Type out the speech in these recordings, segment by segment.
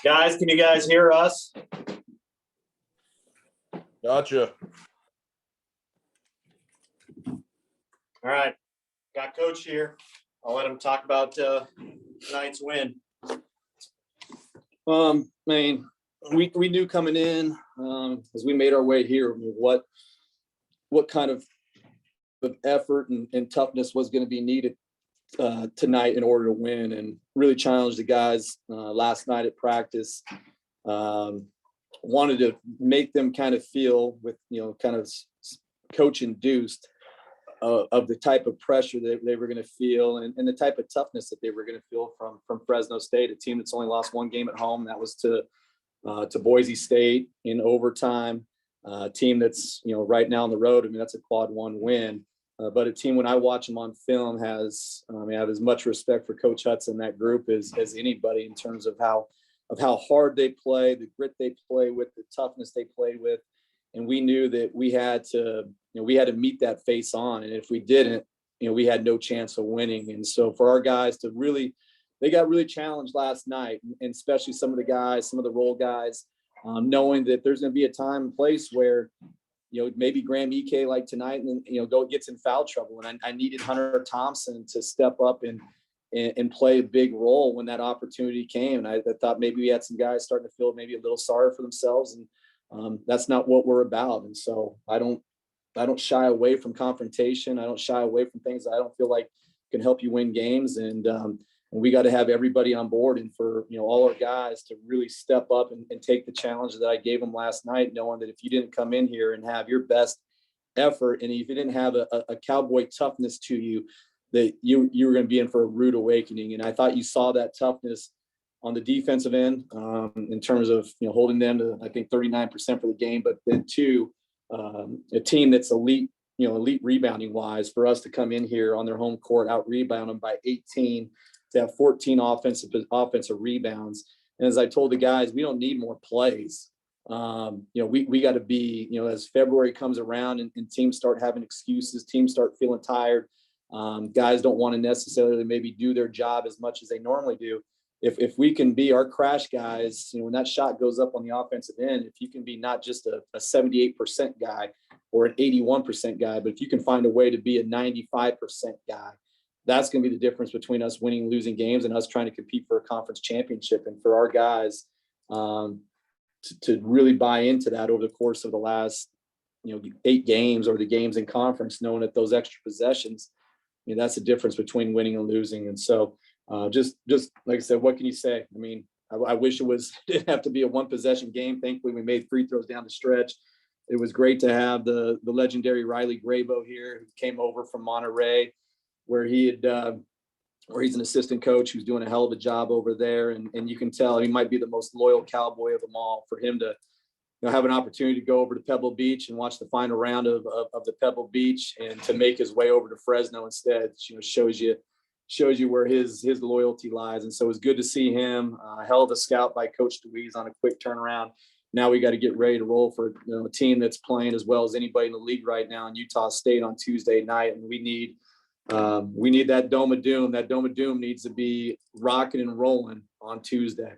Guys, can you guys hear us? Gotcha. All right. Got Coach here. I'll let him talk about tonight's win. I mean, we knew coming in as we made our way here what kind of effort and toughness was going to be needed tonight in order to win, and really challenged the guys last night at practice. Wanted to make them kind of feel with, kind of coach induced of the type of pressure that they were going to feel and the type of toughness that they were going to feel from Fresno State, a team that's only lost one game at home. That was to Boise State in overtime. Team that's, right now on the road. I mean, that's a quad one win. But a team, when I watch them on film, I have as much respect for Coach Hudson, that group, as anybody, in terms of how hard they play, the grit they play with, the toughness they play with. And we knew that we had to meet that face on. And if we didn't, we had no chance of winning. And so for our guys to they got really challenged last night, and especially some of the role guys, knowing that there's going to be a time and place where, maybe Graham EK like tonight, and gets in foul trouble. And I needed Hunter Thompson to step up and play a big role when that opportunity came. And I thought maybe we had some guys starting to feel maybe a little sorry for themselves, and that's not what we're about. And so I don't shy away from confrontation. I don't shy away from things that I don't feel like can help you win games. And we got to have everybody on board, and for all our guys to really step up and take the challenge that I gave them last night, knowing that if you didn't come in here and have your best effort, and if you didn't have a Cowboy toughness to you, that you were going to be in for a rude awakening. And I thought you saw that toughness on the defensive end, in terms of holding them to, I think, 39% for the game, but then too, a team that's elite rebounding wise, for us to come in here on their home court, out rebound them by 18, to have 14 offensive rebounds. And as I told the guys, we don't need more plays. We got to be, as February comes around and teams start having excuses, teams start feeling tired. Guys don't want to necessarily maybe do their job as much as they normally do. If we can be our crash guys, when that shot goes up on the offensive end, if you can be not just a 78% guy or an 81% guy, but if you can find a way to be a 95% guy, that's going to be the difference between us winning and losing games and us trying to compete for a conference championship. And for our guys to really buy into that over the course of the last 8 games, or the games in conference, knowing that those extra possessions, that's the difference between winning and losing. And so just like I said, what can you say? I mean, I wish it didn't have to be a one possession game. Thankfully, we made free throws down the stretch. It was great to have the legendary Riley Grabo here, who came over from Monterey, where he's an assistant coach who's doing a hell of a job over there. And you can tell he might be the most loyal Cowboy of them all. For him to have an opportunity to go over to Pebble Beach and watch the final round of the Pebble Beach, and to make his way over to Fresno instead, shows you where his loyalty lies. And so it was good to see him. Hell of a scout by Coach DeWeese on a quick turnaround. Now we got to get ready to roll for a team that's playing as well as anybody in the league right now in Utah State on Tuesday night. And we need that Dome of Doom. That Dome of Doom needs to be rocking and rolling on Tuesday.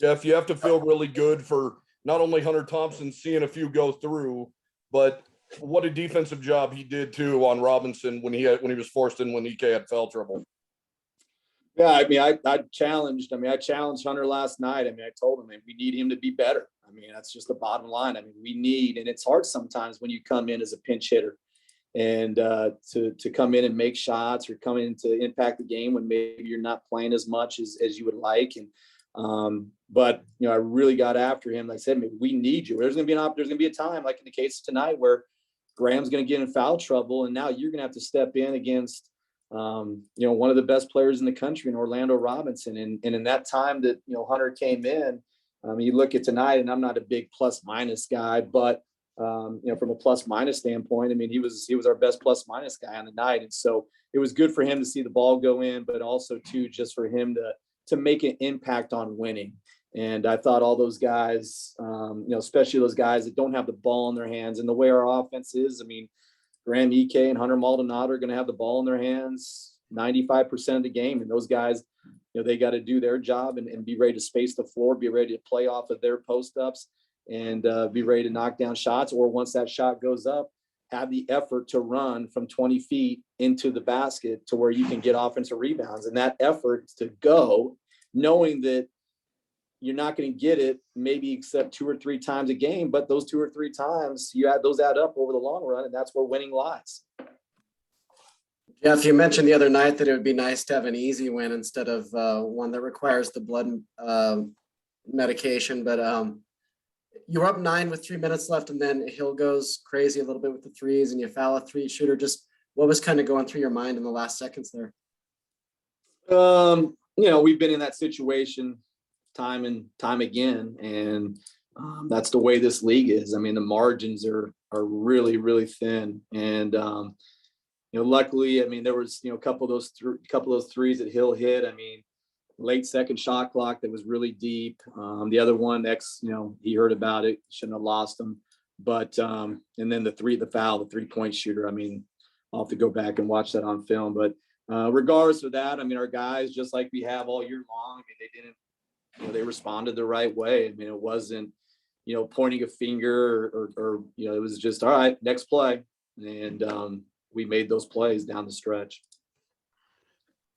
Jeff, you have to feel really good for not only Hunter Thompson seeing a few go through, but what a defensive job he did too on Robinson when he was forced in when EK had foul trouble. Yeah, I mean, I challenged Hunter last night. I mean, I told him, we need him to be better. I mean, that's just the bottom line. I mean, and it's hard sometimes when you come in as a pinch hitter and to come in and make shots, or come in to impact the game when maybe you're not playing as much as you would like. And but I really got after him. Like I said, we need you. There's gonna be a time, like in the case of tonight, where Graham's gonna get in foul trouble, and now you're gonna have to step in against one of the best players in the country in Orlando Robinson. And in that time that Hunter came in, you look at tonight, and I'm not a big plus minus guy, but from a plus minus standpoint, I mean, he was our best plus minus guy on the night. And so it was good for him to see the ball go in, but also too, just for him to make an impact on winning. And I thought all those guys, especially those guys that don't have the ball in their hands, and the way our offense is, I mean, Graham EK and Hunter Maldonado are going to have the ball in their hands 95% of the game. And those guys, they got to do their job and be ready to space the floor, be ready to play off of their post ups, and be ready to knock down shots. Or once that shot goes up, have the effort to run from 20 feet into the basket to where you can get offensive rebounds. And that effort to go, knowing that you're not going to get it maybe except 2 or 3 times a game, but those 2 or 3 times add up over the long run, and that's where winning lies. Jeff, you mentioned the other night that it would be nice to have an easy win instead of one that requires the blood medication. But you were up 9 with 3 minutes left, and then Hill goes crazy a little bit with the threes, and you foul a 3-shooter. Just what was kind of going through your mind in the last seconds there? We've been in that situation time and time again, and that's the way this league is. I mean, the margins are really, really thin, and luckily, I mean, there was a couple of those threes that Hill hit. I mean, late second shot clock that was really deep. The other one, he heard about it, shouldn't have lost him. But and then the 3-point shooter. I mean, I'll have to go back and watch that on film. But regardless of that, I mean, our guys, just like we have all year long, I mean, they responded the right way. I mean, it wasn't, pointing a finger or it was just, all right, next play. And we made those plays down the stretch.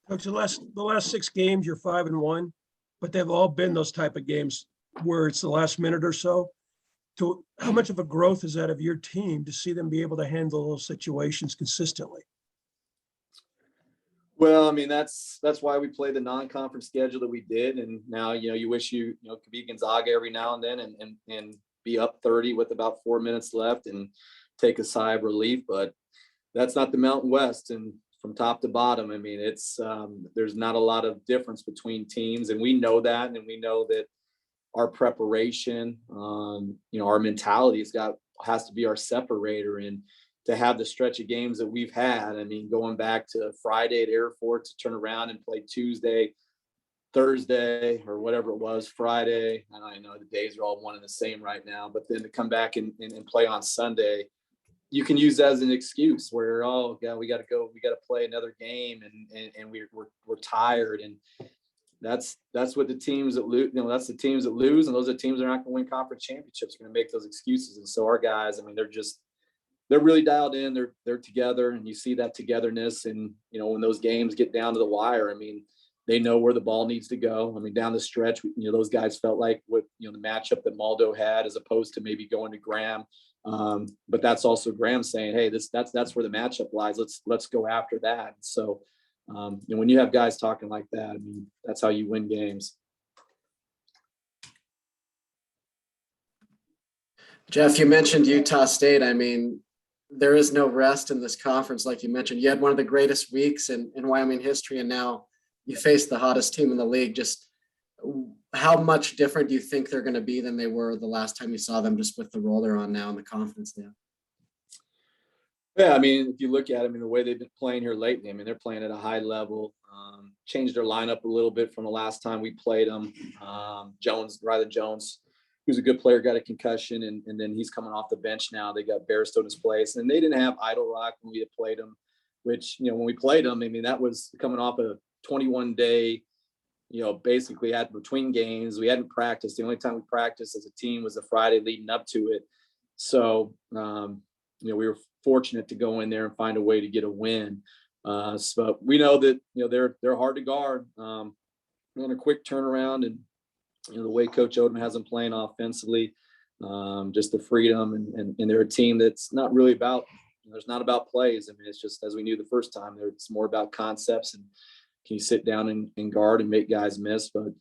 Coach, the last 6 games, you're 5-1, but they've all been those type of games where it's the last minute or so. So how much of a growth is that of your team to see them be able to handle those situations consistently? Well, I mean, that's why we play the non-conference schedule that we did. And now, you wish you could beat Gonzaga every now and then and be up 30 with about 4 minutes left and take a sigh of relief. But that's not the Mountain West. And from top to bottom, I mean, it's there's not a lot of difference between teams. And we know that. And we know that our preparation, our mentality has to be our separator. And to have the stretch of games that we've had, I mean, going back to Friday at Air Force to turn around and play Tuesday, Thursday, or whatever it was, Friday. I don't know, the days are all one and the same right now, but then to come back and play on Sunday, you can use that as an excuse where, oh yeah, we got to play another game and we're tired. And that's what the teams that lose, that's the teams that lose. And those are the teams that are not going to win conference championships, are going to make those excuses. And so our guys, I mean, they're really dialed in. They're together, and you see that togetherness. And, when those games get down to the wire, I mean, they know where the ball needs to go. I mean, down the stretch, those guys felt like what, the matchup that Maldo had, as opposed to maybe going to Graham. But that's also Graham saying, hey, that's where the matchup lies. Let's go after that. So, when you have guys talking like that, I mean, that's how you win games. Jeff, you mentioned Utah State. I mean, there is no rest in this conference. Like you mentioned, you had one of the greatest weeks in Wyoming history, and now you face the hottest team in the league. Just how much different do you think they're going to be than they were the last time you saw them, just with the role they're on now in the conference now? Yeah, I mean, if you look at, the way they've been playing here lately, I mean, they're playing at a high level, changed their lineup a little bit from the last time we played them. Rylan Jones, who's a good player, got a concussion, and then he's coming off the bench now. They got Barstow in his place, and they didn't have Idle Rock when we had played them, which, when we played them, I mean, that was coming off a 21-day, basically had between games. We hadn't practiced. The only time we practiced as a team was the Friday leading up to it. So, we were fortunate to go in there and find a way to get a win. So we know that, they're hard to guard, on a quick turnaround, and, the way Coach Odom has them playing offensively, just the freedom, and they're a team that's not really about, it's not about plays. I mean, it's just, as we knew the first time, it's more about concepts and can you sit down and guard and make guys miss. But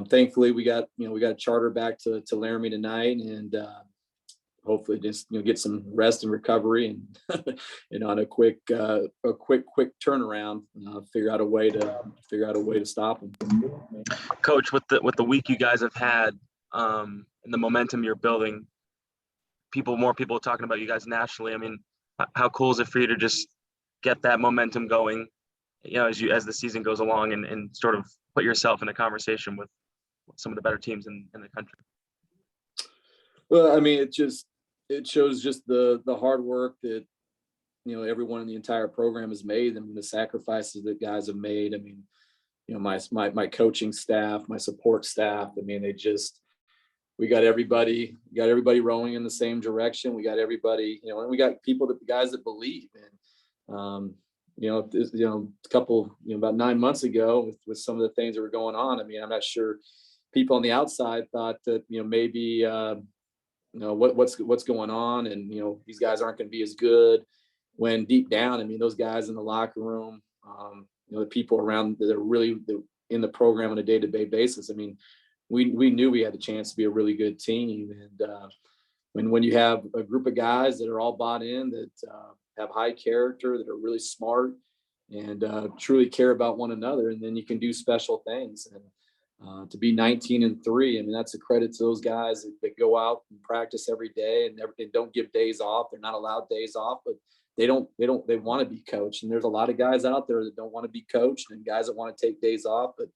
thankfully we got a charter back to Laramie tonight, and hopefully just get some rest and recovery, and on a quick turnaround, figure out a way to stop them. Coach, with the week you guys have had, and the momentum you're building, more people talking about you guys nationally. I mean, how cool is it for you to just get that momentum going, as the season goes along, and sort of put yourself in a conversation with some of the better teams in the country? Well, I mean, it shows just the hard work that, everyone in the entire program has made. I mean, the sacrifices that guys have made. I mean, my coaching staff, my support staff. I mean, we got everybody rowing in the same direction. We got everybody, and we got guys that believe. And, a couple, about 9 months ago with some of the things that were going on. I mean, I'm not sure people on the outside thought that, maybe, what's going on, and, these guys aren't going to be as good, when deep down, I mean, those guys in the locker room, the people around that are really in the program on a day-to-day basis. I mean, we knew we had a chance to be a really good team. And when you have a group of guys that are all bought in, that have high character, that are really smart, and truly care about one another, and then you can do special things. And to be 19-3, I mean, that's a credit to those guys that go out and practice every day and don't give days off. They're not allowed days off, but they want to be coached. And there's a lot of guys out there that don't want to be coached, and guys that want to take days off. But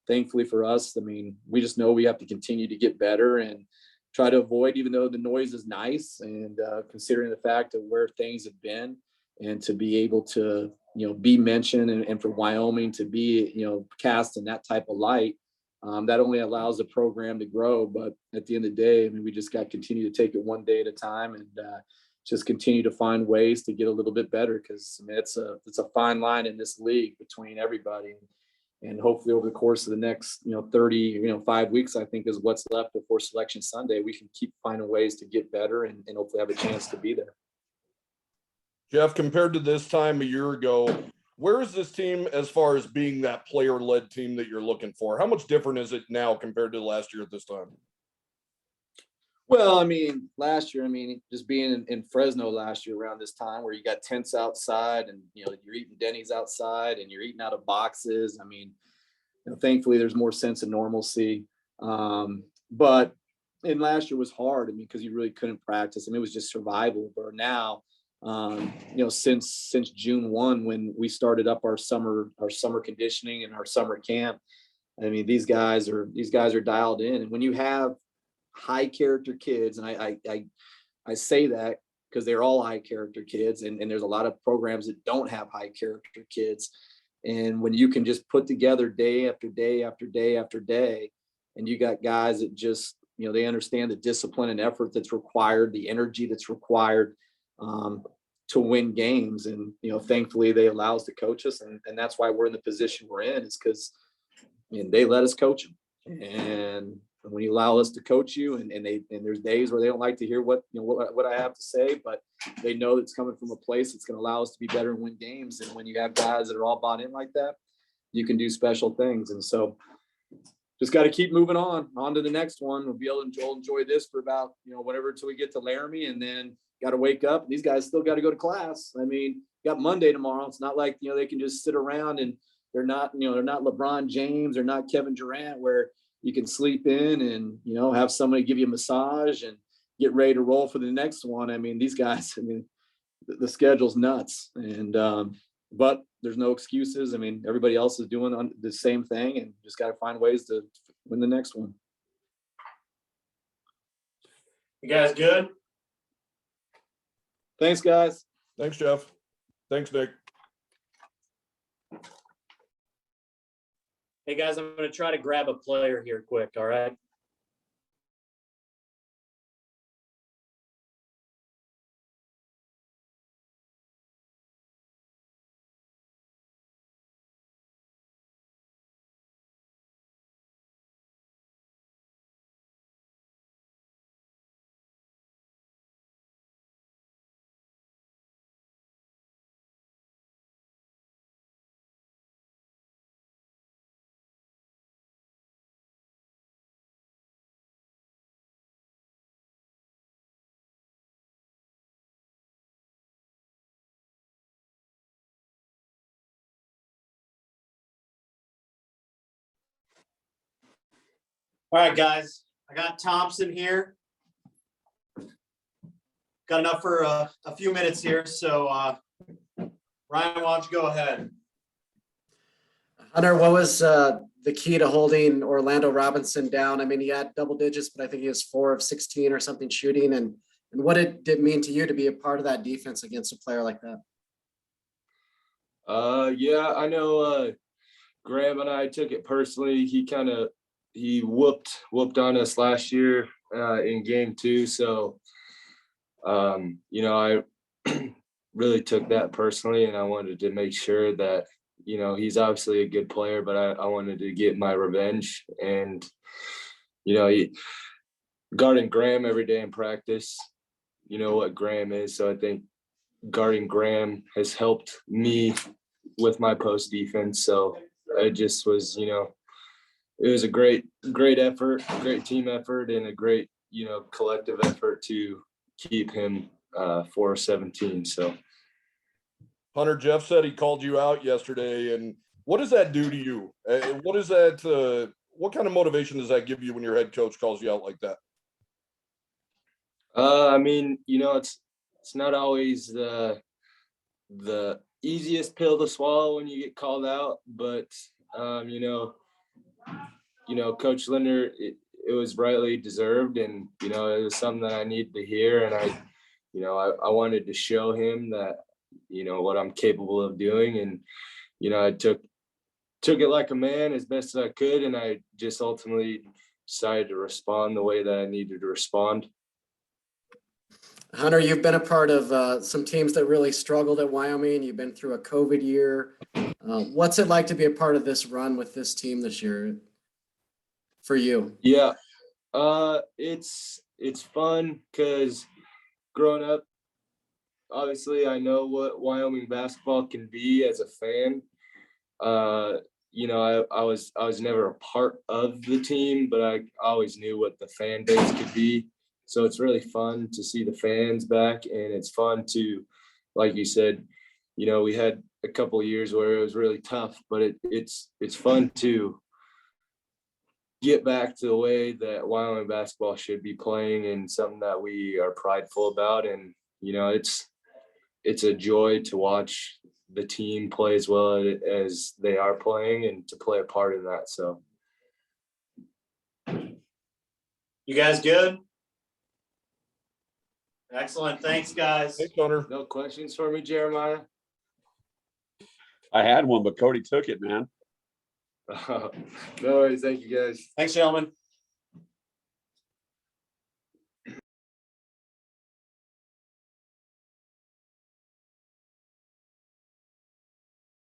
thankfully for us, I mean, we just know we have to continue to get better and try to avoid, even though the noise is nice, and considering the fact of where things have been, and to be able to, be mentioned, and for Wyoming to be, cast in that type of light, that only allows the program to grow. But at the end of the day, I mean, we just got to continue to take it one day at a time, and just continue to find ways to get a little bit better. Because I mean, it's a fine line in this league between everybody. And hopefully over the course of the next, 5 weeks, I think is what's left before Selection Sunday, we can keep finding ways to get better and hopefully have a chance to be there. Jeff, compared to this time a year ago, where is this team as far as being that player-led team that you're looking for? How much different is it now compared to last year at this time? Well, I mean, last year, just being in Fresno last year around this time, where you got tents outside, and, you're eating Denny's outside, and you're eating out of boxes. I mean, thankfully there's more sense of normalcy. But in last year was hard. I mean, because you really couldn't practice. I mean, it was just survival. But now, since June 1, when we started up our summer conditioning and our summer camp, I mean, these guys are dialed in. And when you have high character kids, and I say that because they're all high character kids, and there's a lot of programs that don't have high character kids. And when you can just put together day after day after day after day, and you got guys that just, they understand the discipline and effort that's required, the energy that's required to win games. And, thankfully they allow us to coach us. And that's why we're in the position we're in, is because, they let us coach them. And when you allow us to coach you, and there's days where they don't like to hear what I have to say, but they know it's coming from a place that's going to allow us to be better and win games. And when you have guys that are all bought in like that, you can do special things. And so just got to keep moving on to the next one. We'll be able to enjoy this for about, whatever, until we get to Laramie, and then got to wake up. These guys still got to go to class. I mean, got Monday tomorrow. It's not like, they can just sit around, and they're not LeBron James, they're not Kevin Durant, where you can sleep in and, have somebody give you a massage and get ready to roll for the next one. I mean, these guys, the schedule's nuts. And, but there's no excuses. I mean, everybody else is doing the same thing, and just got to find ways to win the next one. You guys good? Thanks, guys. Thanks, Jeff. Thanks, Nick. Hey guys, I'm going to try to grab a player here quick. All right. All right, guys, I got Thompson here. Got enough for a few minutes here. So Ryan, why don't you go ahead? Hunter, what was the key to holding Orlando Robinson down? I mean, he had double digits, but I think he was 4 of 16 or something shooting. And what did it mean to you to be a part of that defense against a player like that? Yeah, I know Graham and I took it personally. He whooped on us last year in game 2. So, I really took that personally, and I wanted to make sure that, he's obviously a good player, but I wanted to get my revenge. And, guarding Graham every day in practice, you know what Graham is. So I think guarding Graham has helped me with my post defense. So it just was, it was a great effort, great team effort, and a great, collective effort to keep him for 17. So Hunter, Jeff said he called you out yesterday, and what does that do to you? What is that? What kind of motivation does that give you when your head coach calls you out like that? I mean, it's not always the easiest pill to swallow when you get called out, but Coach Linder, it was rightly deserved, and it was something that I needed to hear, and I wanted to show him that what I'm capable of doing, and I took it like a man as best as I could, and I just ultimately decided to respond the way that I needed to respond. Hunter, you've been a part of some teams that really struggled at Wyoming. You've been through a COVID year. What's it like to be a part of this run with this team this year for you? Yeah, it's fun because growing up, obviously I know what Wyoming basketball can be as a fan. I was never a part of the team, but I always knew what the fan base could be. So it's really fun to see the fans back, and it's fun to, like you said, we had a couple of years where it was really tough, but it's fun to get back to the way that Wyoming basketball should be playing, and something that we are prideful about. And it's a joy to watch the team play as well as they are playing, and to play a part in that. So, You guys good? Excellent. Thanks, guys. Thanks, Hunter. no questions for me, Jeremiah? I had one, but Cody took it, man. No worries. Thank you, guys. Thanks, gentlemen.